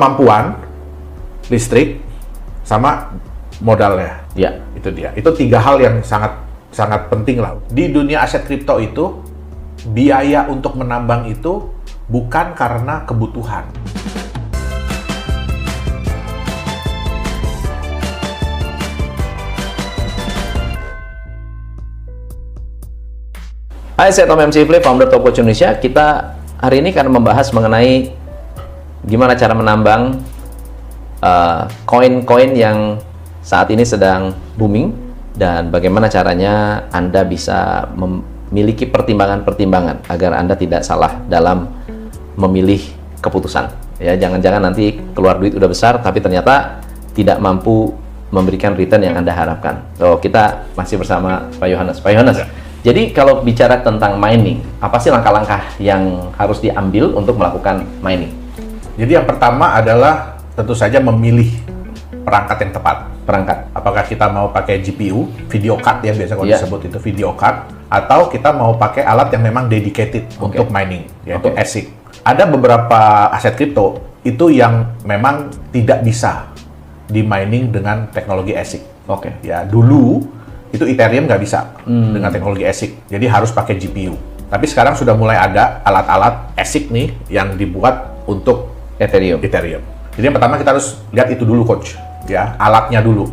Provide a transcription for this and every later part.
kemampuan, listrik, sama modalnya. Ya. Itu dia. Itu 3 hal yang sangat penting lah. Di dunia aset kripto itu, biaya untuk menambang itu bukan karena kebutuhan. Hai, saya Tom MC Flip, founder Top Watch Indonesia. Kita hari ini akan membahas mengenai gimana cara menambang koin-koin yang saat ini sedang booming dan bagaimana caranya Anda bisa memiliki pertimbangan-pertimbangan agar Anda tidak salah dalam memilih keputusan. Ya, jangan-jangan nanti keluar duit udah besar tapi ternyata tidak mampu memberikan return yang Anda harapkan. So, kita masih bersama Pak Yohanes. Pak Yohanes, jadi kalau bicara tentang mining, apa sih langkah-langkah yang harus diambil untuk melakukan mining? Jadi yang pertama adalah tentu saja memilih perangkat yang tepat. Perangkat. Apakah kita mau pakai GPU, video card ya biasa kalau Yeah. disebut itu video card, atau kita mau pakai alat yang memang dedicated untuk mining, yaitu ASIC. Ada beberapa aset kripto itu yang memang tidak bisa di mining dengan teknologi ASIC. Ya, dulu itu Ethereum nggak bisa dengan teknologi ASIC, jadi harus pakai GPU. Tapi sekarang sudah mulai ada alat-alat ASIC nih yang dibuat untuk Ethereum. Jadi yang pertama kita harus lihat itu dulu, coach. Ya, alatnya dulu.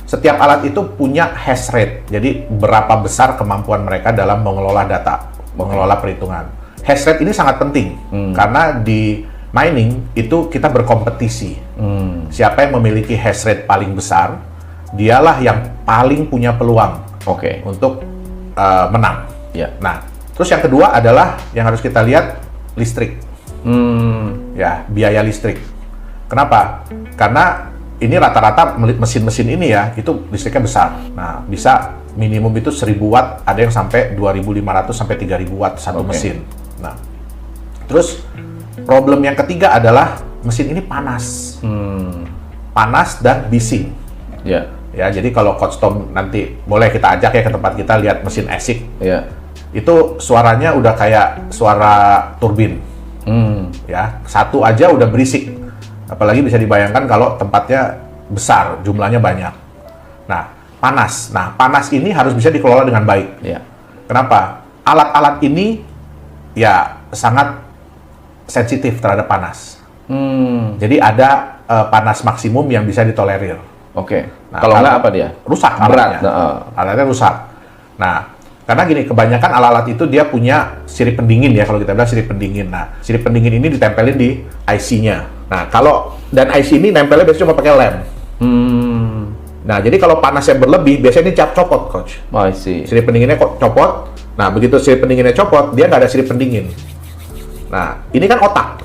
Setiap alat itu punya hash rate, jadi berapa besar kemampuan mereka dalam mengelola data, mengelola perhitungan. Hash rate ini sangat penting karena di mining itu kita berkompetisi. Siapa yang memiliki hash rate paling besar, dialah yang paling punya peluang untuk menang. Nah, terus yang kedua adalah yang harus kita lihat listrik. Ya, biaya listrik. Kenapa? Karena ini rata-rata mesin-mesin ini ya, itu listriknya besar. Nah, bisa minimum itu 1000 watt, ada yang sampai 2500 sampai 3000 watt satu mesin. Nah, terus problem yang ketiga adalah mesin ini panas. Panas dan bising. Ya, jadi kalau Coach Tom nanti boleh kita ajak ya ke tempat kita lihat mesin ASIC. Itu suaranya udah kayak suara turbin. Ya, satu aja udah berisik. Apalagi bisa dibayangkan kalau tempatnya besar, jumlahnya banyak. Nah, panas. Nah, panas ini harus bisa dikelola dengan baik. Kenapa? Alat-alat ini ya sangat sensitif terhadap panas. Jadi ada panas maksimum yang bisa ditolerir. Nah, kalau nggak apa dia? Rusak alatnya. Alatnya rusak. Nah, karena gini, kebanyakan alat-alat itu dia punya sirip pendingin ya, kalau kita bilang sirip pendingin. Nah, sirip pendingin ini ditempelin di IC-nya. Nah, dan IC ini nempelnya biasanya cuma pakai lem. Nah, jadi kalau panasnya berlebih, biasanya ini copot, coach. Sirip pendinginnya kok copot. Nah, begitu sirip pendinginnya copot, dia nggak ada sirip pendingin. Nah, ini kan otak.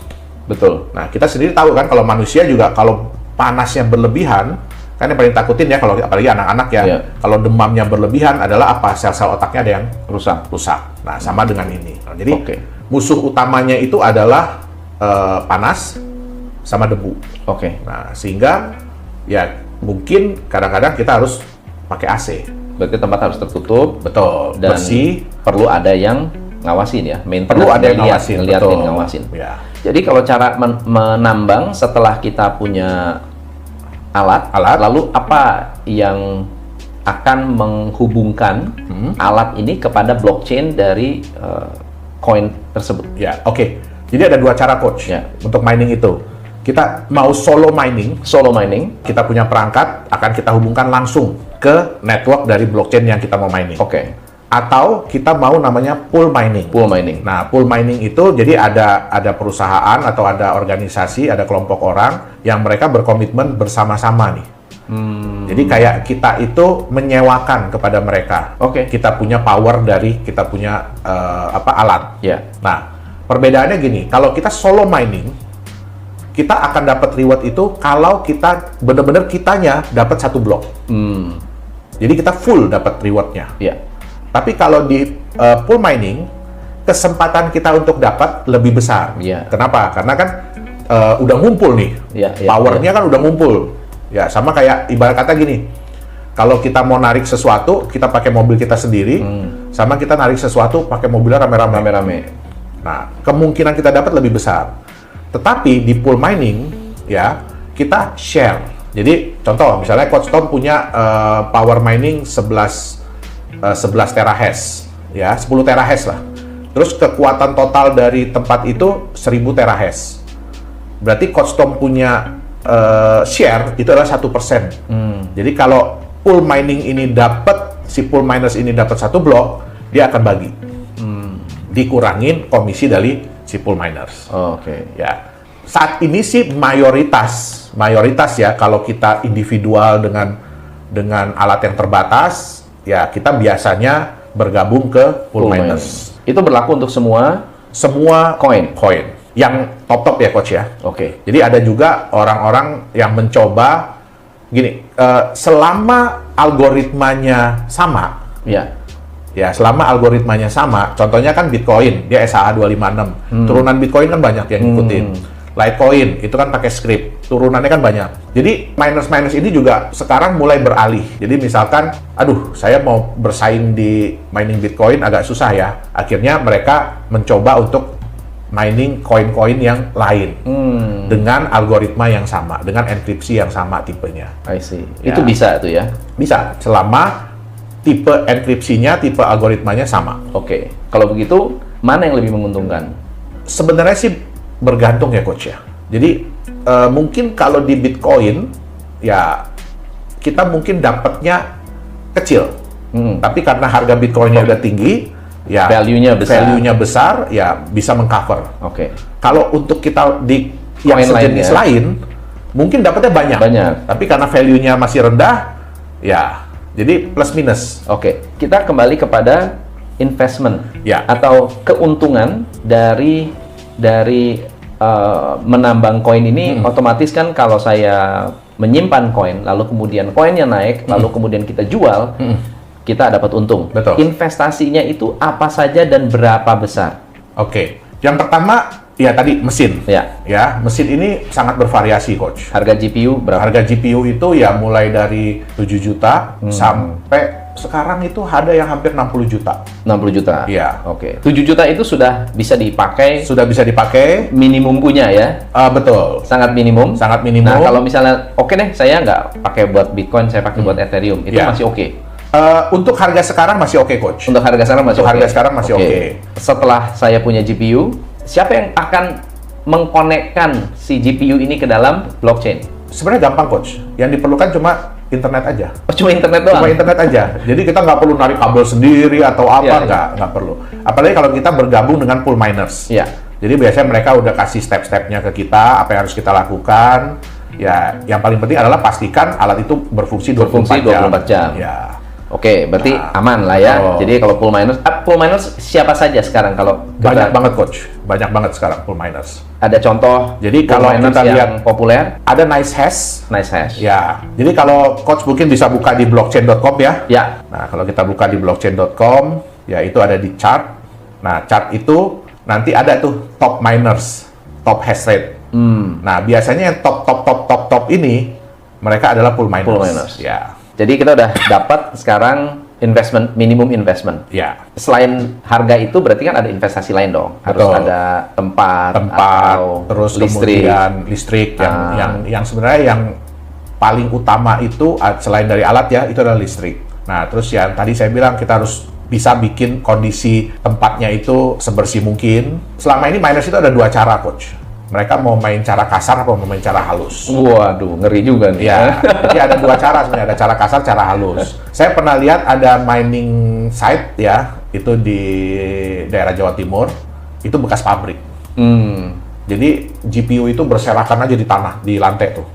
Betul. Nah, kita sendiri tahu kan kalau manusia juga kalau panasnya berlebihan, kan yang paling takutin ya kalau apalagi anak-anak ya, kalau demamnya berlebihan adalah apa? Sel-sel otaknya ada yang rusak. Nah, sama dengan ini. Nah, jadi musuh utamanya itu adalah panas sama debu. Nah, sehingga ya mungkin kadang-kadang kita harus pakai AC. Berarti tempat harus tertutup. Betul. Dan bersih. Perlu ada yang ngawasin ya. Perlu ada yang ngawasin. Ya. Jadi kalau cara menambang setelah kita punya alat, lalu apa yang akan menghubungkan alat ini kepada blockchain dari koin tersebut? Ya, Jadi ada 2 cara, coach, untuk mining itu. Kita mau solo mining, kita punya perangkat, akan kita hubungkan langsung ke network dari blockchain yang kita mau mining. Atau kita mau namanya pool mining. Nah, pool mining itu jadi ada perusahaan atau ada organisasi, ada kelompok orang yang mereka berkomitmen bersama-sama nih. Jadi kayak kita itu menyewakan kepada mereka. Kita punya power dari kita punya alat. Nah, perbedaannya gini, kalau kita solo mining, kita akan dapat reward itu kalau kita benar-benar kitanya dapat 1 blok. Jadi kita full dapat rewardnya. Tapi kalau di pool mining, kesempatan kita untuk dapat lebih besar. Kenapa? Karena kan udah ngumpul nih, powernya kan udah ngumpul. Ya, sama kayak ibarat kata gini, kalau kita mau narik sesuatu, kita pakai mobil kita sendiri, sama kita narik sesuatu pakai mobilnya rame-rame. Nah, kemungkinan kita dapat lebih besar. Tetapi di pool mining ya kita share. Jadi contoh misalnya Coach Tom punya power mining 11 terahash, ya 10 terahash lah. Terus kekuatan total dari tempat itu 1000 terahash. Berarti Coach Tom punya share itu adalah 1%. Jadi kalau pool mining ini si pool miners ini dapat 1 blok, dia akan bagi. Dikurangin komisi dari si pool miners. Oke. Ya. Saat ini sih mayoritas ya kalau kita individual dengan alat yang terbatas, ya kita biasanya bergabung ke pool miners. Itu berlaku untuk semua koin yang top ya Coach ya. Oke. Jadi ada juga orang-orang yang mencoba gini, selama algoritmanya sama. Ya, selama algoritmanya sama. Contohnya kan Bitcoin, dia SHA 256. Turunan Bitcoin kan banyak yang ngikutin. Litecoin itu kan pakai script, turunannya kan banyak. Jadi miners ini juga sekarang mulai beralih. Jadi misalkan, aduh saya mau bersaing di mining Bitcoin agak susah ya. Akhirnya mereka mencoba untuk mining koin-koin yang lain dengan algoritma yang sama, dengan enkripsi yang sama tipenya. I see. Ya. Itu bisa tuh ya? Bisa, selama tipe enkripsinya, tipe algoritmanya sama. Oke. Kalau begitu, mana yang lebih menguntungkan? Sebenarnya sih bergantung ya Coach ya. Jadi mungkin kalau di Bitcoin ya kita mungkin dapatnya kecil, tapi karena harga Bitcoinnya udah tinggi, ya value-nya besar, ya bisa mengcover. Oke. Kalau untuk kita di yang sejenis lain, mungkin dapatnya banyak. Tapi karena value-nya masih rendah, ya jadi plus minus. Oke. Kita kembali kepada investment atau keuntungan dari menambang koin ini. Otomatis kan kalau saya menyimpan koin, lalu kemudian koinnya naik, lalu kemudian kita jual, kita dapat untung. Betul. Investasinya itu apa saja dan berapa besar? Oke. Yang pertama, ya tadi mesin. Ya, mesin ini sangat bervariasi, Coach. Harga GPU berapa? Harga GPU itu ya mulai dari 7 juta sampai sekarang itu ada yang hampir 60 juta. 60 juta? Iya. Oke. 7 juta itu sudah bisa dipakai? Sudah bisa dipakai. Minimum punya ya? Betul. Sangat minimum? Sangat minimum. Nah, kalau misalnya, oke deh, saya nggak pakai buat Bitcoin, saya pakai buat Ethereum. Itu masih oke? Untuk harga sekarang masih oke, Coach. Untuk harga sekarang masih oke? Harga sekarang masih oke. Setelah saya punya GPU, siapa yang akan mengkonekkan si GPU ini ke dalam blockchain? Sebenarnya gampang, Coach. Yang diperlukan cuma internet aja. Cuma internet doang? Cuma internet aja. Jadi kita nggak perlu narik kabel sendiri atau apa, nggak perlu. Apalagi kalau kita bergabung dengan pool miners. Jadi biasanya mereka udah kasih step-stepnya ke kita, apa yang harus kita lakukan. Ya, yang paling penting adalah pastikan alat itu berfungsi 24 jam. Ya. Oke, berarti aman lah ya. Jadi kalau pool miners siapa saja sekarang kalau banyak banget, Coach. Banyak banget sekarang pool miners. Ada contoh? Jadi kalau kita lihat populer, ada NiceHash. Ya. Jadi kalau Coach mungkin bisa buka di blockchain.com ya. Nah, kalau kita buka di blockchain.com, ya itu ada di chart. Nah, chart itu nanti ada tuh top miners, top hash rate. Nah, biasanya yang top ini mereka adalah pool miners. Ya. Jadi kita udah dapat sekarang minimum investment. Ya. Selain harga itu berarti kan ada investasi lain dong. Harus ada tempat atau terus kemudian listrik yang sebenarnya yang paling utama itu selain dari alat ya, itu adalah listrik. Nah, terus yang tadi saya bilang kita harus bisa bikin kondisi tempatnya itu sebersih mungkin. Selama ini miners itu ada 2 cara, Coach. Mereka mau main cara kasar atau mau main cara halus. Waduh, ngeri juga nih. Ya, jadi ada 2 cara sebenarnya, ada cara kasar, cara halus. Saya pernah lihat ada mining site ya, itu di daerah Jawa Timur, itu bekas pabrik. Jadi GPU itu berserakan aja di tanah, di lantai tuh.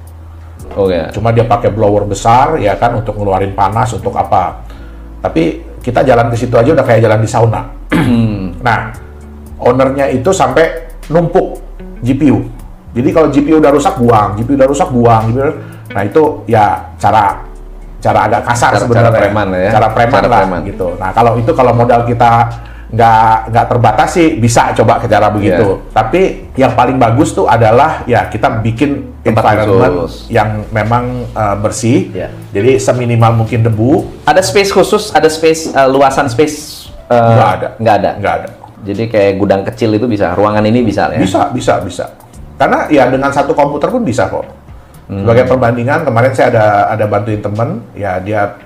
Cuma dia pakai blower besar ya kan untuk ngeluarin panas untuk apa. Tapi kita jalan ke situ aja udah kayak jalan di sauna. Nah, ownernya itu sampai numpuk GPU. Jadi kalau GPU udah rusak buang, Nah itu ya cara agak kasar sebenarnya. Cara preman gitu. Nah kalau modal kita nggak terbatas sih bisa coba ke cara begitu. Tapi yang paling bagus tuh adalah ya kita bikin environment yang memang bersih. Jadi seminimal mungkin debu. Ada space khusus, ada space luasan space nggak ada. Jadi kayak gudang kecil itu bisa, ruangan ini bisa ya? Bisa. Karena ya dengan satu komputer pun bisa kok. Sebagai perbandingan, kemarin saya ada bantuin temen, ya dia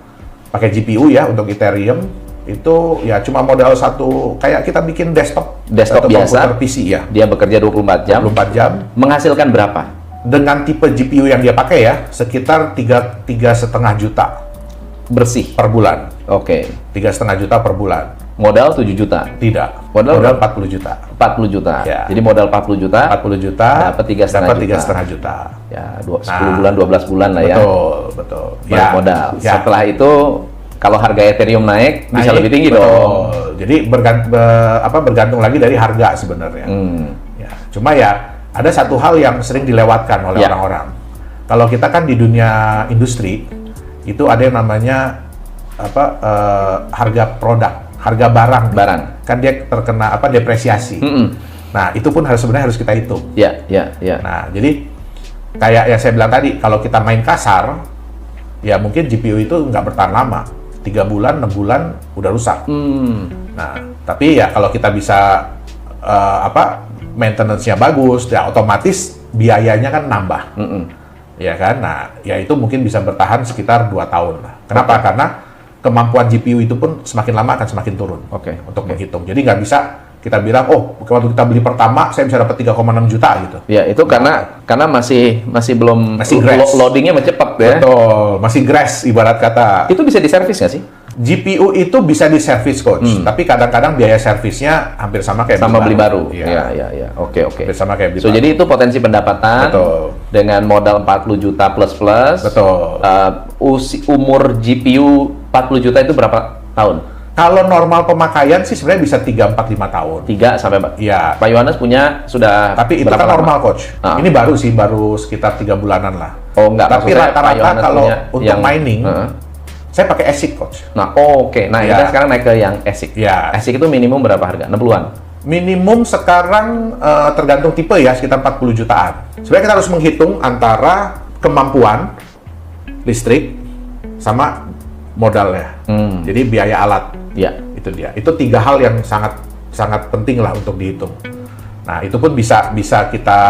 pakai GPU ya untuk Ethereum, itu ya cuma modal satu, kayak kita bikin desktop biasa, komputer PC ya. Dia bekerja 24 jam. 24 jam. Menghasilkan berapa? Dengan tipe GPU yang dia pakai ya, sekitar 3,5 juta Bersih? per bulan. Oke. 3,5 juta per bulan. Modal 7 juta? Tidak. Modal 40 juta. 40 juta. Ya. Jadi modal 40 juta. 40 juta. Dapat 3,5 juta. Ya, 10 bulan, 12 bulan lah ya. Betul. Balik modal. Ya. Setelah itu, kalau harga Ethereum naik bisa lebih tinggi betul. dong. Jadi bergantung lagi dari harga sebenarnya. Ya. Cuma ya ada satu hal yang sering dilewatkan oleh orang-orang. Kalau kita kan di dunia industri itu ada yang namanya harga produk, harga barang. Kan dia terkena depresiasi. Nah, itu pun sebenarnya harus kita hitung. Ya. Nah, jadi kayak yang saya bilang tadi, kalau kita main kasar, ya mungkin GPU itu nggak bertahan lama. 3 bulan, 6 bulan udah rusak. Nah, tapi ya kalau kita bisa maintenance-nya bagus, ya otomatis biayanya kan nambah. Ya kan? Nah, ya itu mungkin bisa bertahan sekitar 2 tahun lah. Kenapa? Karena kemampuan GPU itu pun semakin lama akan semakin turun untuk menghitung. Jadi nggak bisa kita bilang, oh, waktu kita beli pertama saya bisa dapat 3,6 juta gitu. Ya, itu karena masih belum loadingnya masih cepat ya. Betul, masih grass ibarat kata. Itu bisa diservis nggak sih? GPU itu bisa diservis, Coach. Tapi kadang-kadang biaya servisnya hampir sama kayak beli baru. Iya. Oke. Hampir sama kayak beli baru. Jadi itu potensi pendapatan. Betul. Dengan modal 40 juta plus. Betul. Umur GPU 40 juta itu berapa tahun? Kalau normal pemakaian sih sebenarnya bisa 3, 4, 5 tahun. 3 sampai Iya. Pak Yohanes punya sudah. Tapi itu kan lama? normal, Coach. Ini baru sekitar 3 bulanan lah. Oh, enggak. Tapi rata-rata kalau untuk mining, saya pakai ASIC, Coach. Nah, oke. Nah, kita sekarang naik ke yang ASIC. Ya. ASIC itu minimum berapa harga? 60-an? Minimum sekarang tergantung tipe ya, sekitar 40 jutaan. Sebenarnya kita harus menghitung antara kemampuan listrik sama modalnya. Jadi biaya alat. Ya. Itu dia. Itu 3 hal yang sangat penting lah untuk dihitung. Nah, itu pun bisa kita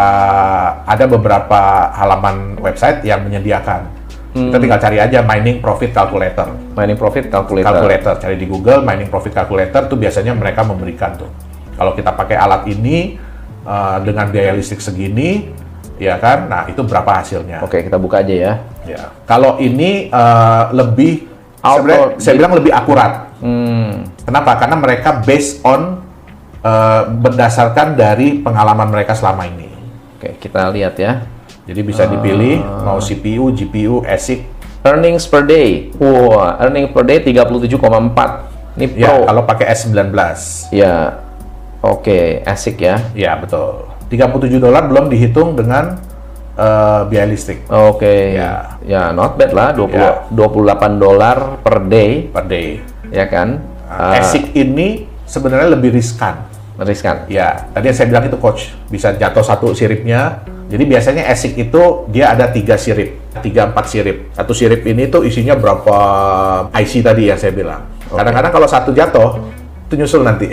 ada beberapa halaman website yang menyediakan. Kita tinggal cari aja mining profit calculator. Mining profit calculator. Cari di Google mining profit calculator tuh biasanya mereka memberikan tuh. Kalau kita pakai alat ini dengan biaya listrik segini, ya kan? Nah, itu berapa hasilnya? Oke, kita buka aja ya. Ya. Kalau ini lebih saya bilang lebih akurat. Kenapa? Karena mereka based on berdasarkan dari pengalaman mereka selama ini. Oke, kita lihat ya. Jadi bisa dipilih mau CPU, GPU, ASIC. Earnings per day. Wah, earning per day 37,4. Ini Pro. Ya, kalau pakai S19. Ya. Oke, ASIC ya. Ya, betul. $37 belum dihitung dengan biaya listrik. Oke. Ya. Ya, not bad lah. $28 per day. Per day. Ya kan? ASIC ini sebenarnya lebih riskan. Ya, tadi yang saya bilang itu, Coach. Bisa jatuh satu siripnya. Jadi biasanya ASIC itu dia ada 3 sirip, 3-4 sirip. Satu sirip ini tuh isinya berapa IC tadi yang saya bilang. Kadang-kadang kalau satu jatuh, itu nyusul nanti.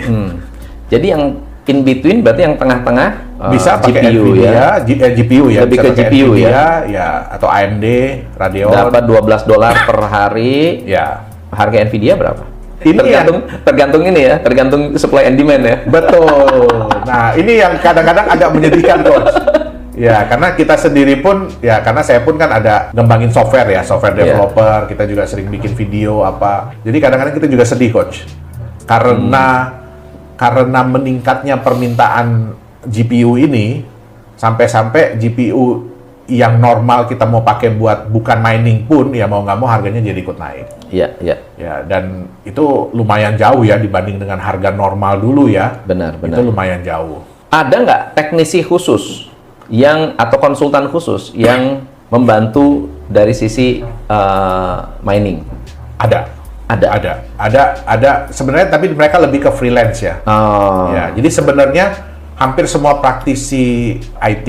Jadi yang in between berarti yang tengah-tengah bisa pakai GPU ya, GPU ya. Lebih ke GPU ya, atau AMD, Radeon. Dapat $12 per hari. Ya. Harga Nvidia berapa? Ini tergantung ini ya, tergantung supply and demand ya. Betul. Nah, ini yang kadang-kadang agak menyedihkan, Coach. Ya, karena kita sendiri pun, ya karena saya pun kan ada ngembangin software ya, software developer, kita juga sering bikin video apa. Jadi kadang-kadang kita juga sedih, Coach. Karena meningkatnya permintaan GPU ini, sampai-sampai GPU yang normal kita mau pakai buat bukan mining pun, ya mau nggak mau harganya jadi ikut naik. Iya. Ya, dan itu lumayan jauh ya dibanding dengan harga normal dulu ya. Benar. Itu lumayan jauh. Ada nggak teknisi khusus atau konsultan khusus yang membantu dari sisi mining? Ada. Sebenarnya tapi mereka lebih ke freelance ya. Ya, jadi sebenarnya hampir semua praktisi IT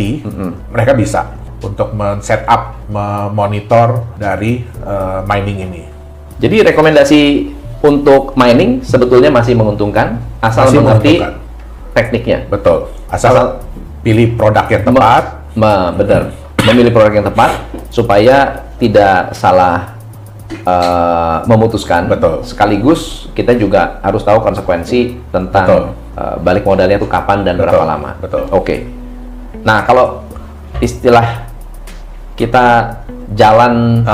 mereka bisa untuk men-setup, memonitor dari mining ini. Jadi rekomendasi untuk mining sebetulnya masih menguntungkan asal mengerti tekniknya. Betul. Asal pilih produk yang tepat. Benar, memilih produk yang tepat supaya tidak salah memutuskan. Betul. Sekaligus kita juga harus tahu konsekuensi tentang balik modalnya itu kapan dan berapa lama. Betul. Oke. Nah, kalau istilah kita jalan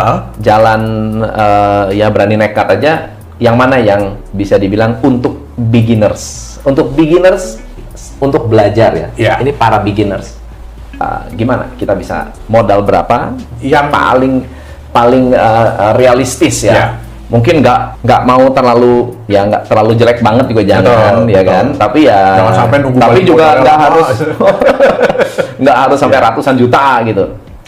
ya berani nekat aja, yang mana yang bisa dibilang untuk beginners? Untuk beginners, untuk belajar ya. Yeah. Ini para beginners. Gimana kita bisa modal berapa yang paling realistis ya? Yeah. Mungkin nggak mau terlalu nggak terlalu jelek banget juga jangan, ya kan? Tapi ya jangan sampai nunggu tapi juga nggak lama. harus nggak harus sampai ratusan juta gitu.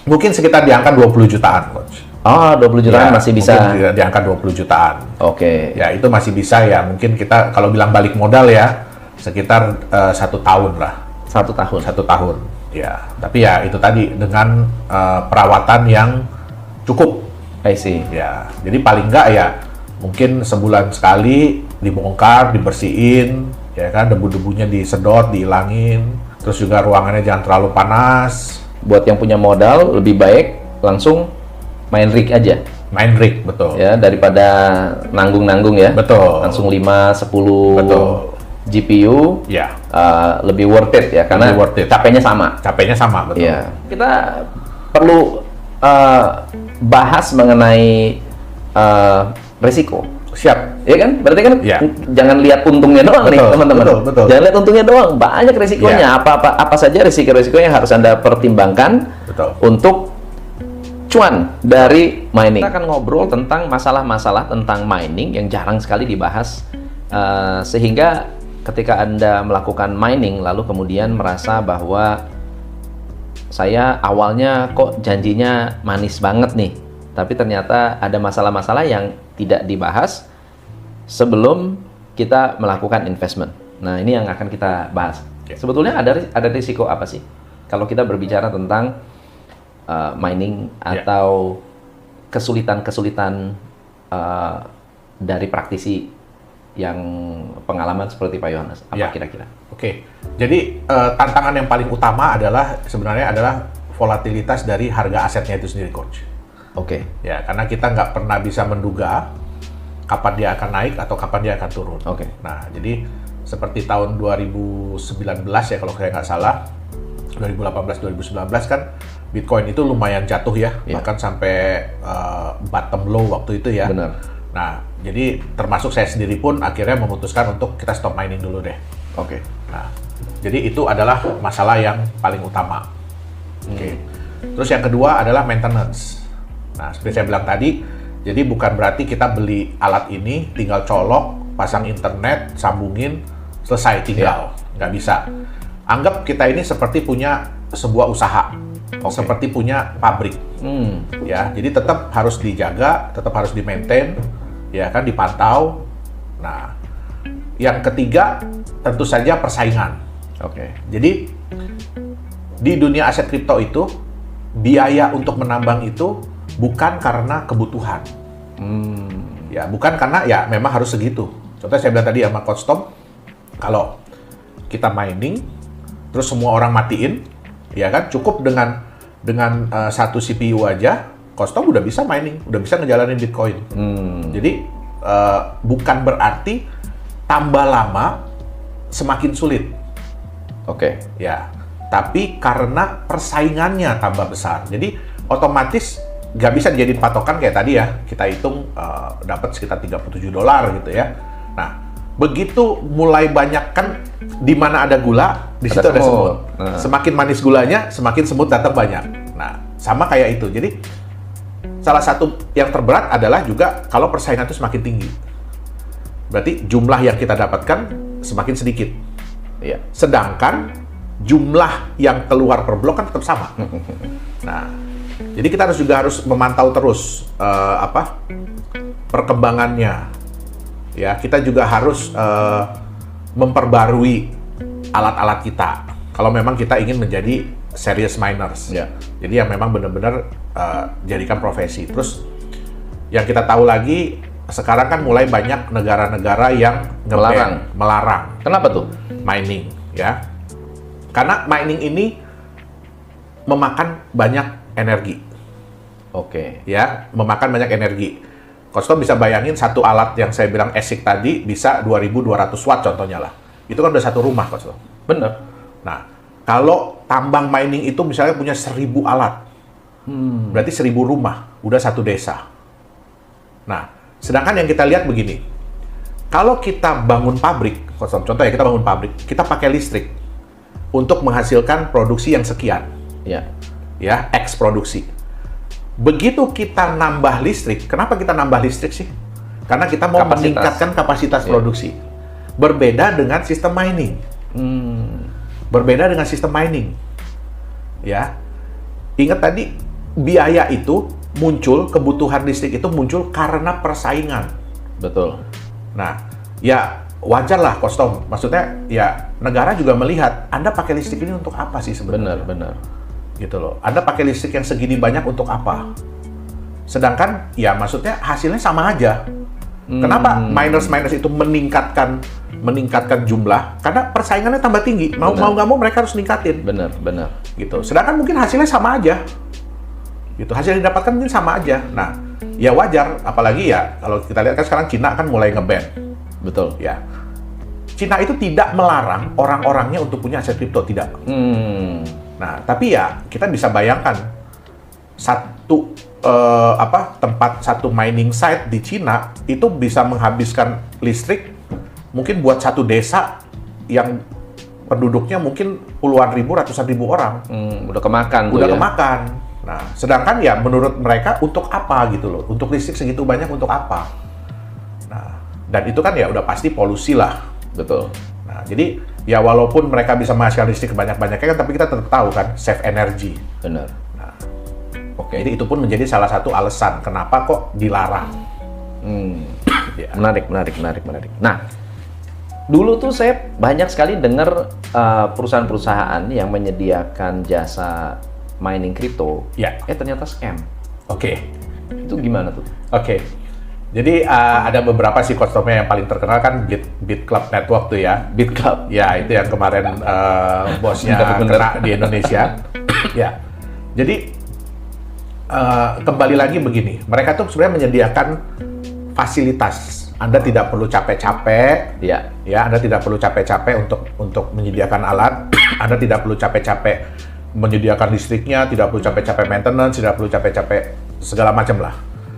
Mungkin sekitar di angka 20 jutaan, Coach. Oh, 20 jutaan Ya, masih bisa. Mungkin di angka 20 jutaan. Oke. Ya, itu masih bisa ya. Mungkin kita kalau bilang balik modal ya, sekitar 1 tahun lah. 1 tahun. 1 tahun. Ya, tapi ya itu tadi dengan perawatan yang cukup. I see. Ya, jadi paling enggak ya mungkin sebulan sekali dibongkar, dibersihin, ya kan, debu-debunya disedot, dihilangin. Terus juga ruangannya jangan terlalu panas. Buat yang punya modal lebih baik langsung main rig aja. Main rig, betul. Ya, daripada nanggung-nanggung ya. Betul. Langsung 5, 10 Betul. GPU. Ya. Lebih worth it ya karena Lebih worth it. capeknya sama. Capeknya sama, betul. Ya. Kita perlu bahas mengenai risiko. Siap. Ya kan? Berarti kan Ya. jangan lihat untungnya doang nih, Betul, teman-teman. betul. Jangan lihat untungnya doang, banyak risikonya. Ya. Apa saja risiko-risiko yang harus Anda pertimbangkan Betul. untuk cuan dari mining. Kita akan ngobrol tentang masalah-masalah tentang mining yang jarang sekali dibahas, sehingga ketika Anda melakukan mining lalu kemudian merasa bahwa saya awalnya kok janjinya manis banget nih, tapi ternyata ada masalah-masalah yang tidak dibahas sebelum kita melakukan investment. Nah, ini yang akan kita bahas. Sebetulnya ada risiko apa sih kalau kita berbicara tentang mining atau kesulitan-kesulitan dari praktisi yang pengalaman seperti Pak Yohanes? Apa kira-kira? Oke. Jadi tantangan yang paling utama sebenarnya adalah volatilitas dari harga asetnya itu sendiri, Coach. Oke. Ya, karena kita nggak pernah bisa menduga kapan dia akan naik atau kapan dia akan turun. Oke. Nah, jadi seperti tahun 2019 ya kalau saya nggak salah, 2018-2019 kan Bitcoin itu lumayan jatuh ya, bahkan sampai bottom low waktu itu ya. Benar. Nah, jadi termasuk saya sendiri pun akhirnya memutuskan untuk kita stop mining dulu deh. Oke. Nah, jadi itu adalah masalah yang paling utama. Oke. Terus yang kedua adalah maintenance. Nah, seperti saya bilang tadi, jadi bukan berarti kita beli alat ini, tinggal colok, pasang internet, sambungin, selesai, tinggal. Nggak bisa. Anggap kita ini seperti punya sebuah usaha, seperti punya pabrik. Ya, jadi tetap harus dijaga, tetap harus di-maintain, ya kan, dipantau. Nah, yang ketiga tentu saja persaingan. Oke. Jadi di dunia aset kripto itu biaya untuk menambang itu bukan karena kebutuhan. Ya, bukan karena ya memang harus segitu. Contohnya saya bilang tadi sama Coach Tom, kalau kita mining terus semua orang matiin, ya kan, cukup dengan satu CPU aja, Coach Tom udah bisa mining, udah bisa ngejalanin Bitcoin. Jadi bukan berarti tambah lama semakin sulit. Oke. Ya, tapi karena persaingannya tambah besar. Jadi otomatis nggak bisa dijadiin patokan kayak tadi ya. Kita hitung dapat sekitar $37 gitu ya. Nah, begitu mulai banyak kan di mana ada gula, di situ ada semut. Semakin manis gulanya, semakin semut datang banyak. Nah, sama kayak itu. Jadi salah satu yang terberat adalah juga kalau persaingan itu semakin tinggi. Berarti jumlah yang kita dapatkan semakin sedikit. Iya. Sedangkan jumlah yang keluar per blok kan tetap sama. Nah, jadi kita harus memantau terus perkembangannya. Ya, kita juga harus memperbarui alat-alat kita. Kalau memang kita ingin menjadi serious miners. Ya. Jadi yang memang benar-benar jadikan profesi. Terus yang kita tahu lagi sekarang kan mulai banyak negara-negara yang melarang. Kenapa tuh? Mining, ya. Karena mining ini memakan banyak energi. Oke. Ya, memakan banyak energi. Kostom bisa bayangin satu alat yang saya bilang ASIC tadi bisa 2200 watt contohnya lah. Itu kan udah satu rumah, Kostom. Bener. Nah, kalau tambang mining itu misalnya punya 1000 alat, berarti 1000 rumah, udah satu desa. Nah, sedangkan yang kita lihat begini, kalau kita bangun pabrik, contohnya kita bangun pabrik, kita pakai listrik untuk menghasilkan produksi yang sekian, ya, X produksi. Begitu kita nambah listrik, kenapa kita nambah listrik sih? Karena kita mau meningkatkan kapasitas produksi. Berbeda dengan sistem mining. Berbeda dengan sistem mining. Ya, ingat tadi biaya itu muncul, kebutuhan listrik itu muncul karena persaingan. Betul. Nah, ya wajar lah Kostom. Maksudnya ya negara juga melihat Anda pakai listrik ini untuk apa sih sebenarnya? Benar. Gitu loh. Anda pakai listrik yang segini banyak untuk apa? Sedangkan ya maksudnya hasilnya sama aja. Kenapa miners itu meningkatkan jumlah? Karena persaingannya tambah tinggi. Mau nggak mau mereka harus ningkatin. Benar. Gitu. Sedangkan mungkin hasilnya sama aja. Gitu. Hasil yang didapatkan mungkin sama aja. Nah, ya wajar. Apalagi ya kalau kita lihat kan sekarang Cina kan mulai nge-ban. Betul. Ya. Cina itu tidak melarang orang-orangnya untuk punya aset kripto, tidak. Nah, tapi ya kita bisa bayangkan satu mining site di Cina itu bisa menghabiskan listrik mungkin buat satu desa yang penduduknya mungkin puluhan ribu, ratusan ribu orang. Udah kemakan. Kemakan. Nah, sedangkan ya menurut mereka untuk apa gitu loh? Untuk listrik segitu banyak untuk apa? Nah, dan itu kan ya udah pasti polusi lah. Betul. Nah, jadi ya walaupun mereka bisa menghasilkan listrik banyak-banyaknya kan, tapi kita tetap tahu kan save energy. Benar. Nah, jadi itu pun menjadi salah satu alasan kenapa kok dilarang. Ya. Menarik. Nah, dulu tuh saya banyak sekali dengar perusahaan-perusahaan yang menyediakan jasa mining kripto. Ya. Ternyata scam. Oke. Itu gimana tuh? Oke. Jadi ada beberapa sih kostumnya yang paling terkenal kan Bit Club Network tuh ya. Bit Club. Ya, itu yang kemarin bosnya kena di Indonesia. Ya. Jadi kembali lagi begini, mereka tuh sebenarnya menyediakan fasilitas. Anda tidak perlu capek-capek. Ya, Anda tidak perlu capek-capek untuk menyediakan alat. Anda tidak perlu capek-capek menyediakan listriknya, tidak perlu capek-capek maintenance, tidak perlu capek-capek segala macam lah.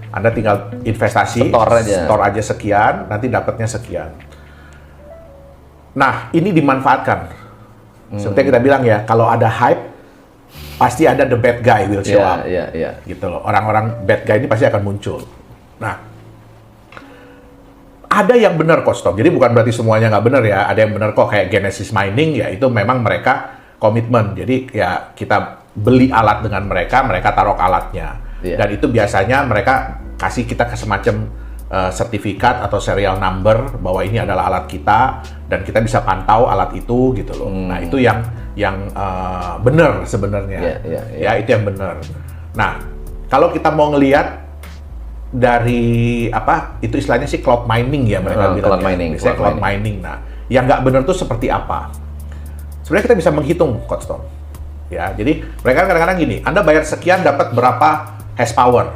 Anda tinggal investasi, store aja sekian, nanti dapatnya sekian. Nah, ini dimanfaatkan. Seperti yang kita bilang ya, kalau ada hype, pasti ada the bad guy will show up. Gitu loh. Orang-orang bad guy ini pasti akan muncul. Nah, ada yang benar Kostom. Jadi bukan berarti semuanya nggak benar ya. Ada yang benar kok, kayak Genesis Mining, ya itu memang mereka komitmen. Jadi ya kita beli alat dengan mereka taruh alatnya. Dan itu biasanya mereka kasih kita semacam sertifikat atau serial number bahwa ini adalah alat kita dan kita bisa pantau alat itu gitu loh. Nah, itu yang benar sebenarnya. Ya, itu yang benar. Nah, kalau kita mau ngelihat dari itu istilahnya sih cloud mining ya mereka bilang. Cloud mining. Nah, yang nggak benar tuh seperti apa? Sebenarnya kita bisa menghitung, Coach Tom. Ya, jadi mereka kadang-kadang gini, Anda bayar sekian dapat berapa hash power.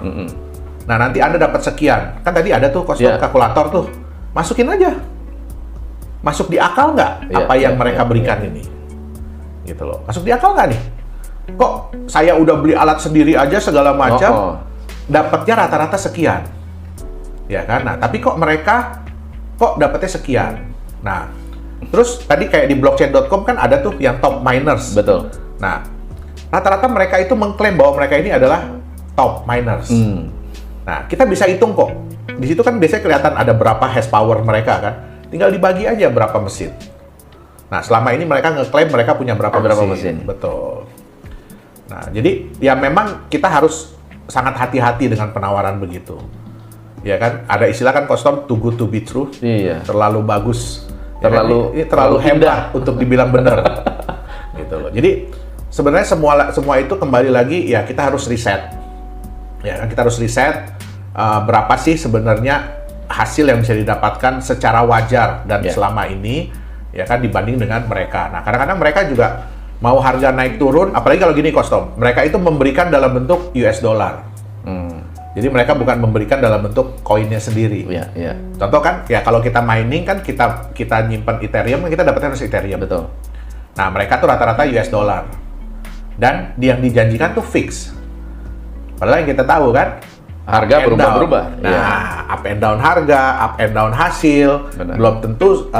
Nah, nanti Anda dapat sekian. Kan tadi ada tuh Coach Tom kalkulator tuh. Masukin aja. Masuk di akal nggak apa yang mereka berikan ini? Gitu loh. Masuk di akal nggak nih? Kok saya udah beli alat sendiri aja segala macam, dapatnya rata-rata sekian. Ya kan? Nah, tapi kok mereka dapatnya sekian. Nah, terus tadi kayak di blockchain.com kan ada tuh yang top miners. Betul. Nah, rata-rata mereka itu mengklaim bahwa mereka ini adalah top miners. Nah, kita bisa hitung kok. Di situ kan biasanya kelihatan ada berapa hash power mereka kan. Tinggal dibagi aja berapa mesin. Nah, selama ini mereka ngeklaim mereka punya berapa mesin. Betul. Nah, jadi ya memang kita harus sangat hati-hati dengan penawaran begitu. Ya kan? Ada istilah kan custom too good to be true. Iya. Terlalu bagus. Terlalu hebat untuk dibilang benar. Gitu loh. Jadi sebenarnya semua itu kembali lagi ya kita harus riset. Ya kan, kita harus riset berapa sih sebenarnya hasil yang bisa didapatkan secara wajar dan selama ini ya kan dibanding dengan mereka. Nah, kadang-kadang mereka juga Mau harga naik turun, apalagi kalau gini Kostom, mereka itu memberikan dalam bentuk US dollar. Jadi mereka bukan memberikan dalam bentuk koinnya sendiri. Contoh kan, ya kalau kita mining kan kita nyimpan Ethereum, kita dapatnya harus Ethereum. Betul. Nah mereka tuh rata-rata US dollar. Dan yang dijanjikan tuh fix. Padahal yang kita tahu kan, harga berubah-berubah. Nah, up and down harga, up and down hasil. Benar. Belum tentu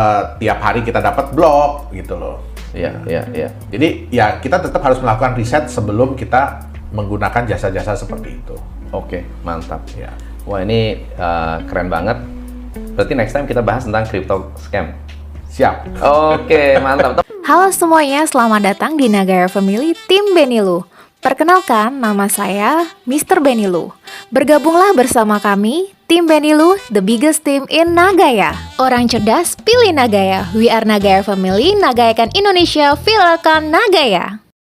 tiap hari kita dapat blok gitu loh. Iya. Jadi ya kita tetap harus melakukan riset sebelum kita menggunakan jasa-jasa seperti itu. Oke, mantap. Ya. Wah, ini keren banget. Berarti next time kita bahas tentang crypto scam. Siap. Oke, mantap. Halo semuanya, selamat datang di Nagaya Family Tim Benilu. Perkenalkan, nama saya Mr. Benilu. Bergabunglah bersama kami, Tim Benilu, the biggest team in Nagaya. Orang cerdas, pilih Nagaya. We are Nagaya Family, nagayakan Indonesia, viralkan Nagaya.